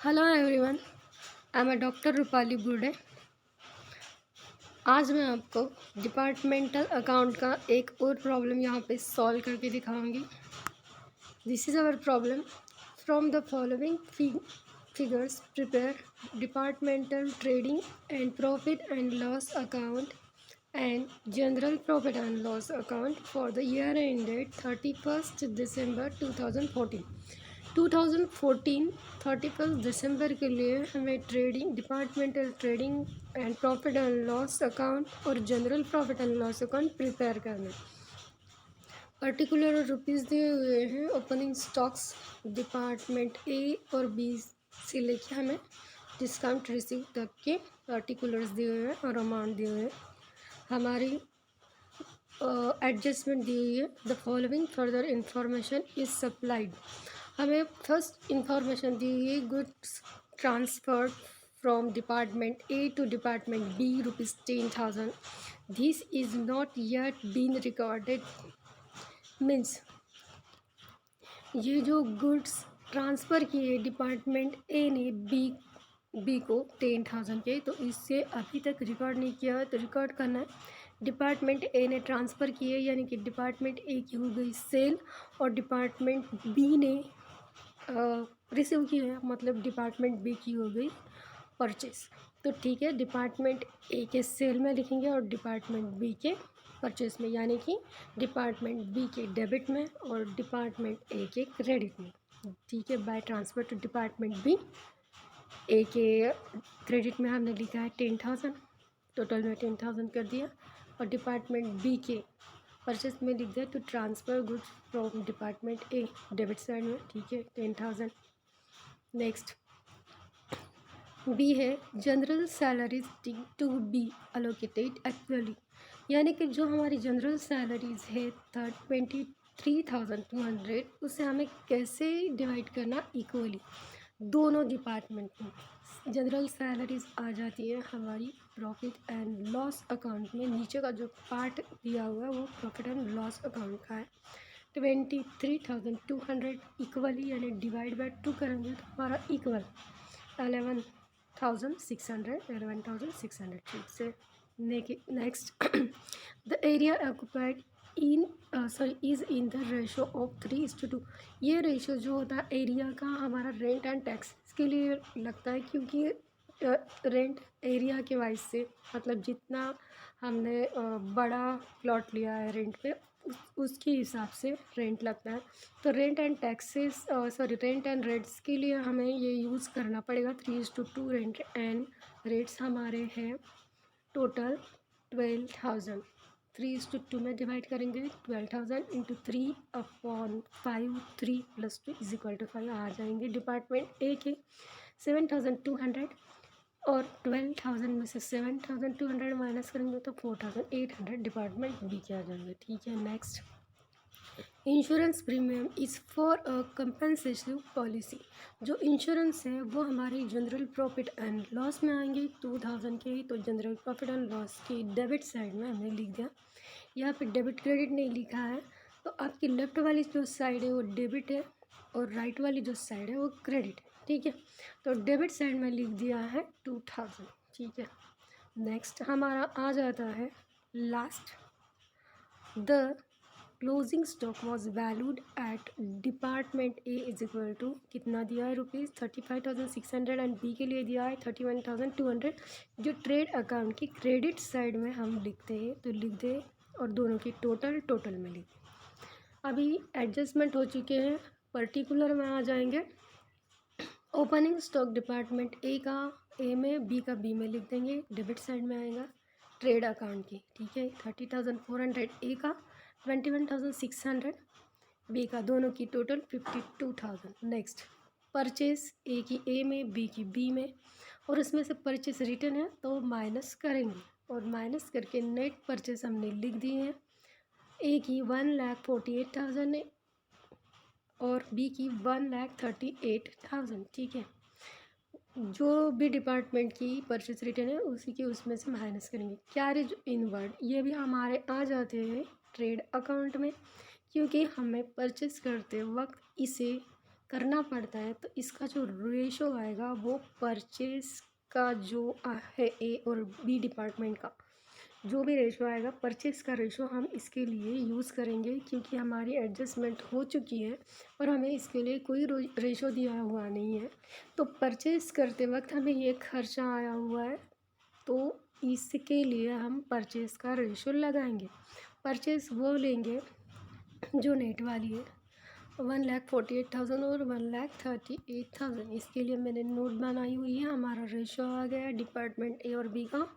Hello everyone, I am doctor Rupali Burde. आज मैं आपको डिपार्टमेंटल अकाउंट का एक और प्रॉब्लम यहाँ पे सॉल्व करके दिखाऊंगी। This is our problem. From the following figures prepare departmental trading and profit and loss account and general profit and loss account for the year ended 31st December 2014। 31st दिसंबर के लिए हमें departmental trading and profit and loss account और general profit and loss account prepare करना है। Particular rupees दिए हुए हैं। ओपनिंग स्टॉक्स डिपार्टमेंट ए और बी से लेके हमें डिस्काउंट रिसीव तक के पर्टिकुलर्स दिए हुए हैं और अमाउंट दिए हुए हैं। हमारी एडजस्टमेंट दी हुई है। The following further information is supplied. हमें फर्स्ट इंफॉर्मेशन दी हुई है। Goods transferred from department A to department B ₹10,000। This is not yet been recorded. Means ये जो गुड्स ट्रांसफ़र किए डिपार्टमेंट ए ने बी को 10,000 के, तो इससे अभी तक रिकॉर्ड नहीं किया है, तो रिकॉर्ड करना है। डिपार्टमेंट ए ने ट्रांसफ़र किए यानी कि डिपार्टमेंट ए की हो गई सेल और डिपार्टमेंट बी ने रिसीव किया है, मतलब डिपार्टमेंट बी की हो गई परचेस। तो ठीक है, डिपार्टमेंट ए के सेल में लिखेंगे और डिपार्टमेंट बी के परचेस में, यानी कि डिपार्टमेंट बी के डेबिट में और डिपार्टमेंट ए के क्रेडिट में। ठीक है, by transfer to department B. A के क्रेडिट में हमने लिखा है 10,000, टोटल में 10,000 कर दिया, और डिपार्टमेंट बी के परचेस में लिख दिया to transfer goods from department A debit side में। ठीक है, 10,000। नेक्स्ट बी है general salaries to be allocated equally, यानी कि जो हमारी जनरल सैलरीज है 23,200, उसे हमें कैसे डिवाइड करना इक्वली दोनों डिपार्टमेंट में। जनरल सैलरीज आ जाती है हमारी प्रॉफिट एंड लॉस अकाउंट में। नीचे का जो पार्ट दिया हुआ है वो प्रॉफिट एंड लॉस अकाउंट का है। 23,200 इक्वली यानी डिवाइड बाय 2 करेंगे तो हमारा इक्वल 11,600। ठीक से next the area occupied is in the ratio of 3:2। ये रेशो जो होता है एरिया का हमारा रेंट एंड टैक्स के लिए लगता है, क्योंकि रेंट एरिया के वाइज से, मतलब जितना हमने बड़ा प्लॉट लिया है रेंट पे उसके हिसाब से रेंट लगता है। तो रेंट एंड रेट्स के लिए हमें ये यूज़ करना पड़ेगा 3:2। रेंट एंड रेट्स हमारे हैं टोटल 12,000। 3:2 में डिवाइड करेंगे 12,000 इंटू 3/5, 3 + 2 = 5 आ जाएंगे। डिपार्टमेंट ए के 7,200 और 12,000 में से 7,200 माइनस करेंगे तो 4,800 डिपार्टमेंट बी के आ जाएंगे। ठीक है, next insurance premium is for a compensation policy. जो इंश्योरेंस है वो हमारी जनरल प्रॉफिट एंड लॉस में आएंगे 2,000 के ही, तो जनरल प्रॉफिट एंड लॉस की डेबिट साइड में हमने लिख दिया। यहाँ पे डेबिट क्रेडिट नहीं लिखा है, तो आपकी लेफ़्ट वाली जो साइड है वो डेबिट है और राइट वाली जो साइड है वो क्रेडिट है। ठीक है, तो डेबिट साइड में लिख दिया है 2,000। ठीक है, नेक्स्ट हमारा आ जाता है last. The closing stock was valued at department A is equal to कितना दिया है ₹35,600 एंड बी के लिए दिया है 31,200। जो ट्रेड अकाउंट की क्रेडिट साइड में हम लिखते हैं तो लिख दे और दोनों की टोटल में लिख। अभी एडजस्टमेंट हो चुके हैं, पर्टिकुलर में आ जाएंगे। ओपनिंग स्टॉक डिपार्टमेंट ए का ए में, बी का बी में लिख देंगे, डेबिट साइड में आएगा ट्रेड अकाउंट की। ठीक है, 30,400 ए का, 21,600 बी का, दोनों की टोटल 52,000। नेक्स्ट परचेस ए की ए में, बी की बी में, और इसमें से परचेस रिटर्न है तो माइनस करेंगे और माइनस करके नेट परचेस हमने लिख दी है। ए की 1,48,000 और बी की 1,38,000। ठीक है, जो भी डिपार्टमेंट की परचेस रिटर्न है उसी के उसमें से माइनस करेंगे। कैरेज इनवर्ड ये भी हमारे आ जाते हैं ट्रेड अकाउंट में, क्योंकि हमें परचेस करते वक्त इसे करना पड़ता है, तो इसका जो रेशो आएगा वो परचेज़ का जो है ए और बी डिपार्टमेंट का जो भी रेशो आएगा, परचेज़ का रेशो हम इसके लिए यूज़ करेंगे, क्योंकि हमारी एडजस्टमेंट हो चुकी है और हमें इसके लिए कोई रेशो दिया हुआ नहीं है। तो परचेज़ करते वक्त हमें ये खर्चा आया हुआ है, तो इसके लिए हम परचेज़ का रेशो लगाएंगे। परचेज़ वो लेंगे जो नेट वाली है, 1,48,000 और 1,38,000। इसके लिए मैंने नोट बनाई हुई है। हमारा रेशो आ गया डिपार्टमेंट ए और बी का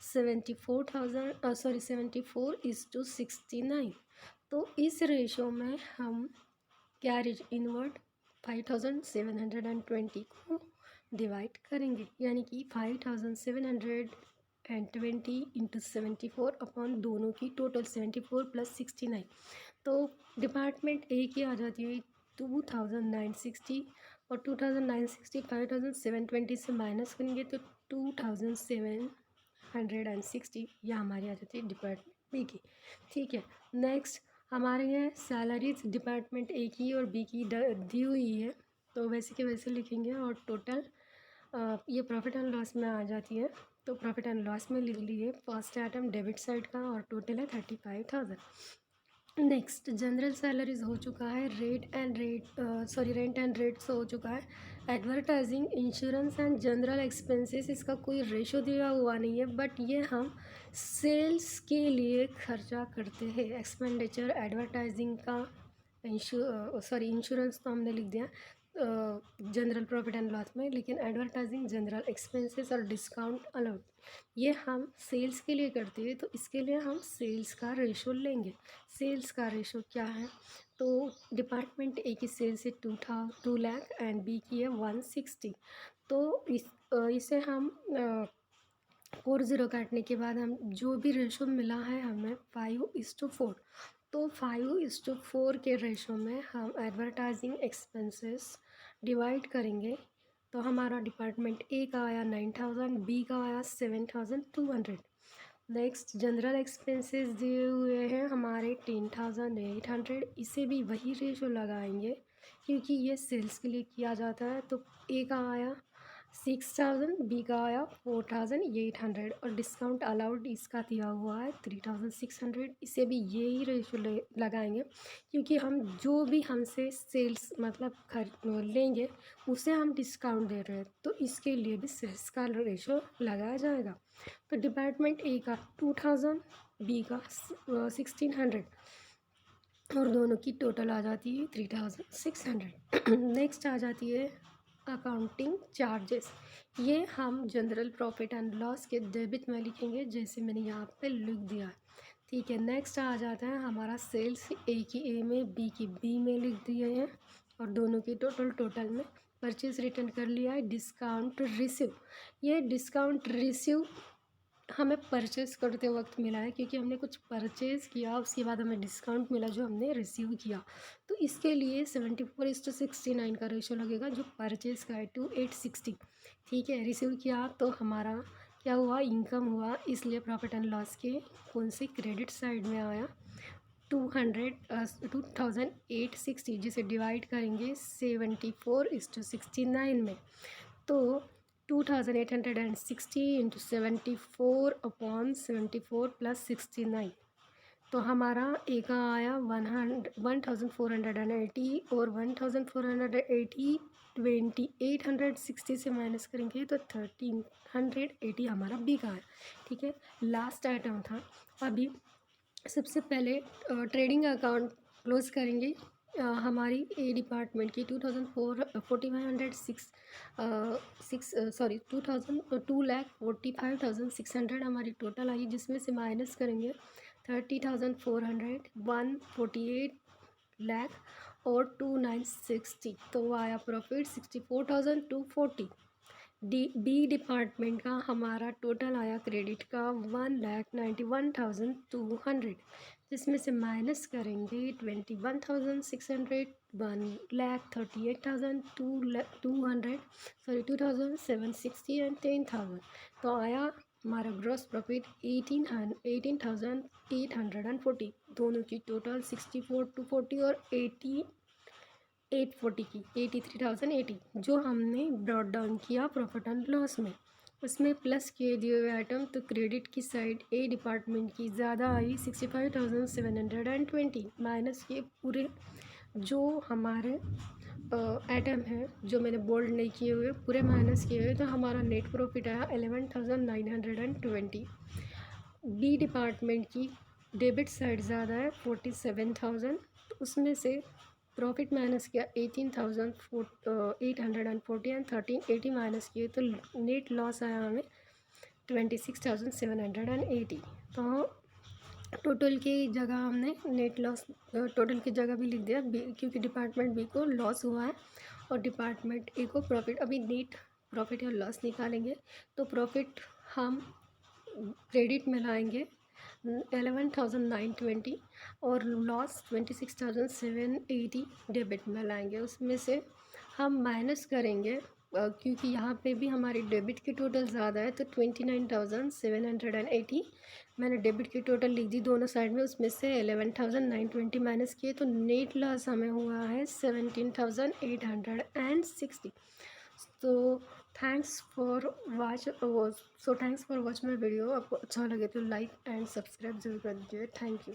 74:69। तो इस रेशो में हम कैरेज इनवर्ड 5,720 को डिवाइड करेंगे, यानी कि 5,720 इंटू 74 अपॉन दोनों की टोटल 74 + 69। तो डिपार्टमेंट ए की आ जाती है 2,960 और 2,960 5,720 से माइनस करेंगे तो 2,760 यह हमारी आ जाती है डिपार्टमेंट बी की। ठीक है, नेक्स्ट हमारे यहाँ सैलरीज डिपार्टमेंट ए की और बी की दी हुई है, तो वैसे के वैसे लिखेंगे और टोटल ये प्रॉफिट एंड लॉस में आ जाती है, तो प्रॉफिट एंड लॉस में लिख लिए फर्स्ट आइटम डेबिट साइड का और टोटल है 35,000। नेक्स्ट जनरल सैलरीज हो चुका है, रेंट एंड रेट्स हो चुका है, advertising, insurance and general expenses इसका कोई रेशो दिया हुआ नहीं है, बट ये हम सेल्स के लिए खर्चा करते हैं। एक्सपेंडिचर एडवर्टाइजिंग का, इंश्योरेंस तो हमने लिख दिया जनरल प्रॉफिट एंड लॉस में, लेकिन एडवर्टाइजिंग, जनरल एक्सपेंसेस और डिस्काउंट अलाउड ये हम सेल्स के लिए करते हैं, तो इसके लिए हम सेल्स का रेशो लेंगे। सेल्स का रेशो क्या है, तो डिपार्टमेंट ए की सेल्स है 2 लाख एंड बी की है 160। तो इसे हम 40 काटने के बाद हम जो भी रेशो मिला है हमें 5:4, तो 5:4 के रेशो में हम एडवर्टाइजिंग एक्सपेंसेस डिवाइड करेंगे, तो हमारा डिपार्टमेंट ए का आया 9,000, बी का आया 7,200। नेक्स्ट जनरल एक्सपेंसेस दिए हुए हैं हमारे 10,800, इसे भी वही रेशो लगाएंगे क्योंकि ये सेल्स के लिए किया जाता है, तो ए का आया 6,000, बी का आया 4,800 और डिस्काउंट अलाउड इसका दिया हुआ है 3,600, इसे भी यही रेशो लगाएंगे क्योंकि हम जो भी हमसे सेल्स मतलब लेंगे उसे हम डिस्काउंट दे रहे हैं, तो इसके लिए भी सेल्स का रेशो लगाया जाएगा। तो डिपार्टमेंट ए का 2,000, बी का 1,600 और दोनों की टोटल आ जाती है 3,600। नेक्स्ट आ जाती है अकाउंटिंग चार्जेस, ये हम जनरल प्रॉफिट एंड लॉस के डेबिट में लिखेंगे जैसे मैंने यहाँ पे लिख दिया है। ठीक है, नेक्स्ट आ जाता है हमारा सेल्स, ए की ए में, बी की बी में लिख दिए हैं और दोनों की टोटल में परचेज रिटर्न कर लिया है। डिस्काउंट रिसीव, ये डिस्काउंट रिसीव हमें परचेज़ करते वक्त मिला है क्योंकि हमने कुछ परचेज़ किया, उसके बाद हमें डिस्काउंट मिला जो हमने रिसीव किया, तो इसके लिए 74:69 का रेशो लगेगा जो परचेज़ का है 2,860। ठीक है, रिसीव किया तो हमारा क्या हुआ, इनकम हुआ, इसलिए प्रॉफिट एंड लॉस के कौन से क्रेडिट साइड में आया 2,860, जिसे डिवाइड करेंगे 74:69 में, तो 2,860 इंटू 74 अपॉन 74 + 69, तो हमारा ए का आया 1,480 और 1,480 2,860 से माइनस करेंगे तो 1,380 हमारा बी का है। ठीक है, लास्ट आइटम था। अभी सबसे पहले ट्रेडिंग अकाउंट क्लोज करेंगे। हमारी ए डिपार्टमेंट की 2,45,600 हमारी टोटल आई, जिसमें से माइनस करेंगे 30,400, 148 लाख और 2,960, तो वो आया प्रॉफिट 64,240। बी डिपार्टमेंट का हमारा टोटल आया क्रेडिट का 1,91,200, जिसमें से माइनस करेंगे 21,600, 1,38,200, 2,760 एंड 10,000, तो आया हमारा ग्रॉस प्रॉफिट 18,840। दोनों की टोटल 64,240 और 80 840 की 83,080 जो हमने ब्रॉट डाउन किया प्रॉफिट एंड लॉस में, उसमें प्लस किए दिए हुए आइटम। तो क्रेडिट की साइड ए डिपार्टमेंट की ज़्यादा आई 65,720, माइनस ये पूरे जो हमारे आइटम है जो मैंने बोल्ड नहीं किए हुए पूरे माइनस किए हुए, तो हमारा नेट प्रॉफिट आया 11,920। बी डिपार्टमेंट की डेबिट साइड ज़्यादा है 47,000, तो उसमें से प्रॉफिट माइनस किया 18,840 एंड 1380 माइनस किए, तो नेट लॉस आया हमें 26,780। तो टोटल की जगह हमने नेट लॉस टोटल की जगह भी लिख दिया बी, क्योंकि डिपार्टमेंट बी को लॉस हुआ है और डिपार्टमेंट ए को प्रॉफिट। अभी नेट प्रॉफिट या लॉस निकालेंगे तो प्रॉफिट हम क्रेडिट में लाएंगे 11,920 और लॉस 26,780 डेबिट में लाएंगे। उसमें से हम माइनस करेंगे क्योंकि यहाँ पे भी हमारी डेबिट की टोटल ज़्यादा है, तो 29,780 मैंने डेबिट की टोटल लिख दी दोनों साइड में। उसमें से 11,920 माइनस किए, तो नेट लॉस हमें हुआ है 17,860। तो thanks for watch my video. आपको अच्छा लगे तो लाइक एंड सब्सक्राइब जरूर कर दीजिए। Thank you.